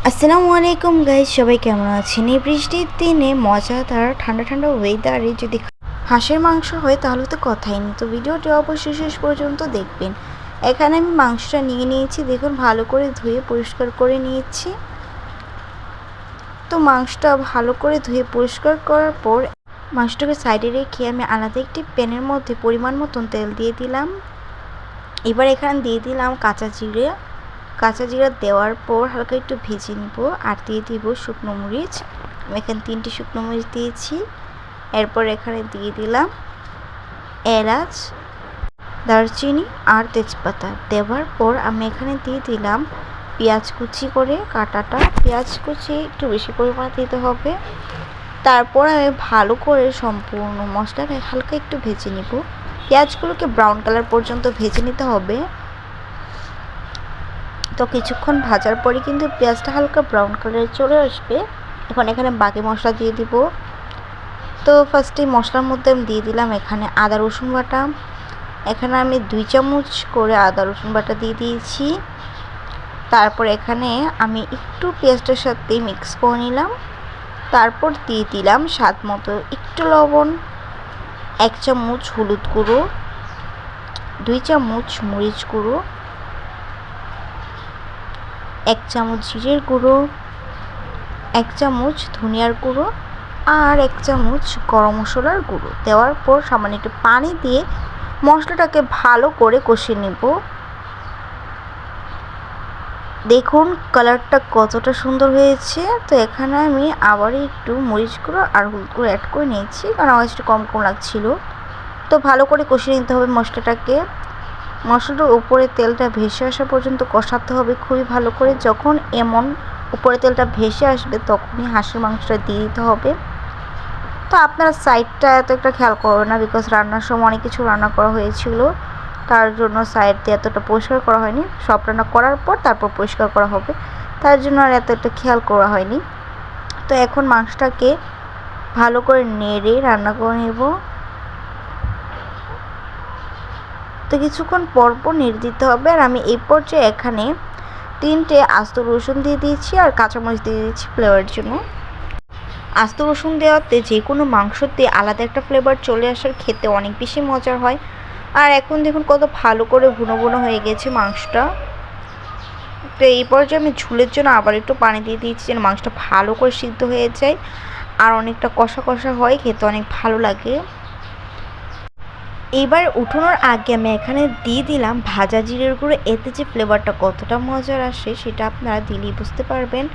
আসসালামু আলাইকুম গাইজ, সবাই কেমন আছেন? এই বৃষ্টির দিনে মজাদার ঠান্ডা ঠান্ডা ওয়েদারে যদি হাঁসের মাংস হয় তাহলে তো কথাই নেই। তো ভিডিওটি অবশ্যই শেষ পর্যন্ত দেখবেন। এখানে আমি মাংসটা নিয়ে নিয়েছি, দেখুন ভালো করে ধুয়ে পরিষ্কার করে নিয়েছি। তো মাংসটা ভালো করে ধুয়ে পরিষ্কার করার পর মাংসটাকে সাইডে রেখে আমি আলাদা একটি প্যানের মধ্যে পরিমাণ মতন তেল দিয়ে দিলাম। এবার এখানে দিয়ে দিলাম কাঁচা জিরা দেওয়ার পর হালকা একটু ভেজে নিব আর দিয়ে দিব শুকনো মরিচ। আমি এখানে 3টি শুকনো মরিচ দিয়েছি। এরপর এখানে দিয়ে দিলাম এলাচ, দারচিনি আর তেজপাতা। দেওয়ার পর আমি এখানে দিয়ে দিলাম পেঁয়াজ কুচি করে কাটাটা। পেঁয়াজ কুচি একটু বেশি পরিমাণে দিতে হবে। তারপর আমি ভালো করে সম্পূর্ণ মশলাটা হালকা একটু ভেজে নিব। পেঁয়াজগুলোকে ব্রাউন কালার পর্যন্ত ভেজে নিতে হবে। তো কিছুক্ষণ ভাজার পরে কিন্তু পেঁয়াজটা হালকা ব্রাউন কালারে চলে আসবে। এখন এখানে বাকি মশলা দিয়ে দিব। তো ফার্স্টে মশলার মধ্যে আমি দিয়ে দিলাম এখানে আদা রসুন বাটা। এখানে আমি 2 চামচ করে আদা রসুন বাটা দিয়ে দিয়েছি। তারপর এখানে আমি একটু পেঁয়াজটার সাথে মিক্স করে নিলাম। তারপর দিয়ে দিলাম স্বাদ মতো একটু লবণ, 1 চামচ হলুদ গুঁড়ো, 2 চামচ মরিচ গুঁড়ো, 1 চামচ জিরের গুঁড়ো, 1 চামচ ধনিয়ার গুঁড়ো আর 1 চামচ গরম মশলার গুঁড়ো। দেওয়ার পর সামান্য একটু পানি দিয়ে মশলাটাকে ভালো করে কষিয়ে নেব। দেখুন কালারটা কতটা সুন্দর হয়েছে। তো এখানে আমি আবার একটু মরিচ গুঁড়ো আর হলুদ গুঁড়ো অ্যাড করে নিয়েছি, কারণ আমার একটু কম কম লাগছিল। তো ভালো করে কষিয়ে নিতে হবে মশলাটাকে। মশলাটার উপরে তেলটা ভেসে আসা পর্যন্ত কষাতে হবে খুবই ভালো করে। যখন এমন উপরে তেলটা ভেসে আসবে তখনই হাঁসের মাংসটা দিয়ে দিতে হবে। তো আপনারা সাইডটা এত একটা খেয়াল করবেন না, বিকজ রান্নার সময় অনেক কিছু রান্না করা হয়েছিল, তার জন্য সাইড দিয়ে এতটা পরিষ্কার করা হয়নি। সব রান্না করার পর তারপর পরিষ্কার করা হবে, তার জন্য আর এতটা খেয়াল করা হয়নি। তো এখন মাংসটাকে ভালো করে নেড়ে রান্না করে নেব। তো কিছুক্ষণ পর পর নেড়ে দিতে হবে। আর আমি এই পর্যায়ে এখানে 3টে আস্ত রসুন দিয়ে দিয়েছি আর কাঁচামরিচ দিয়ে দিয়েছি ফ্লেভারের জন্য। আস্ত রসুন দেওয়াতে যে কোনো মাংসতে আলাদা একটা ফ্লেভার চলে আসার খেতে অনেক বেশি মজার হয়। আর এখন দেখুন কত ভালো করে ভুনো ভুনো হয়ে গেছে মাংসটা। তো এই পর্যায়ে আমি ঝোলের জন্য আবার একটু পানি দিয়ে দিয়েছি যেন মাংসটা ভালো করে সিদ্ধ হয়ে যায় আর অনেকটা কষা কষা হয়, খেতে অনেক ভালো লাগে। এবার উঠানোর আগে আমি এখানে দিয়ে দিলাম ভাজা জিরের গুঁড়ো। এতে যে ফ্লেভারটা কতটা মজার আসে সেটা আপনারা দিলেই বুঝতে পারবেন,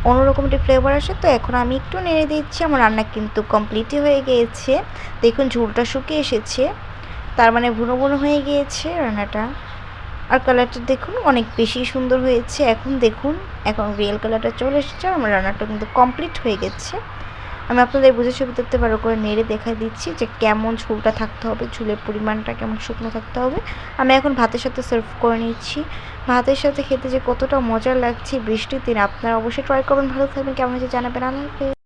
অন্যরকম একটি ফ্লেভার আসে। তো এখন আমি একটু নেড়ে দিচ্ছি। আমার রান্না কিন্তু কমপ্লিটই হয়ে গিয়েছে। দেখুন ঝোলটা শুকিয়ে এসেছে, তার মানে ভুনো ভুনো হয়ে গিয়েছে রান্নাটা। আর কালারটা দেখুন অনেক বেশি সুন্দর হয়েছে। এখন দেখুন এখন রিয়েল কালারটা চলে এসেছে আর আমার রান্নাটা কিন্তু কমপ্লিট হয়ে গেছে। আমি আপনাদের বুঝে সুবিধার্থে ভালো করে নেড়ে দেখাই দিচ্ছি যে কেমন ঝোলটা থাকতে হবে, ঝোলের পরিমাণটা কেমন শুকনো থাকতে হবে। আমি এখন ভাতের সাথে সার্ভ করে নিচ্ছি। ভাতের সাথে খেতে যে কতটা মজার লাগছে বৃষ্টির দিনে, আপনারা অবশ্যই ট্রাই করবেন। ভালো থাকবেন, কেমন হয়েছে জানাবেন। আল্লাহ হাফেজ।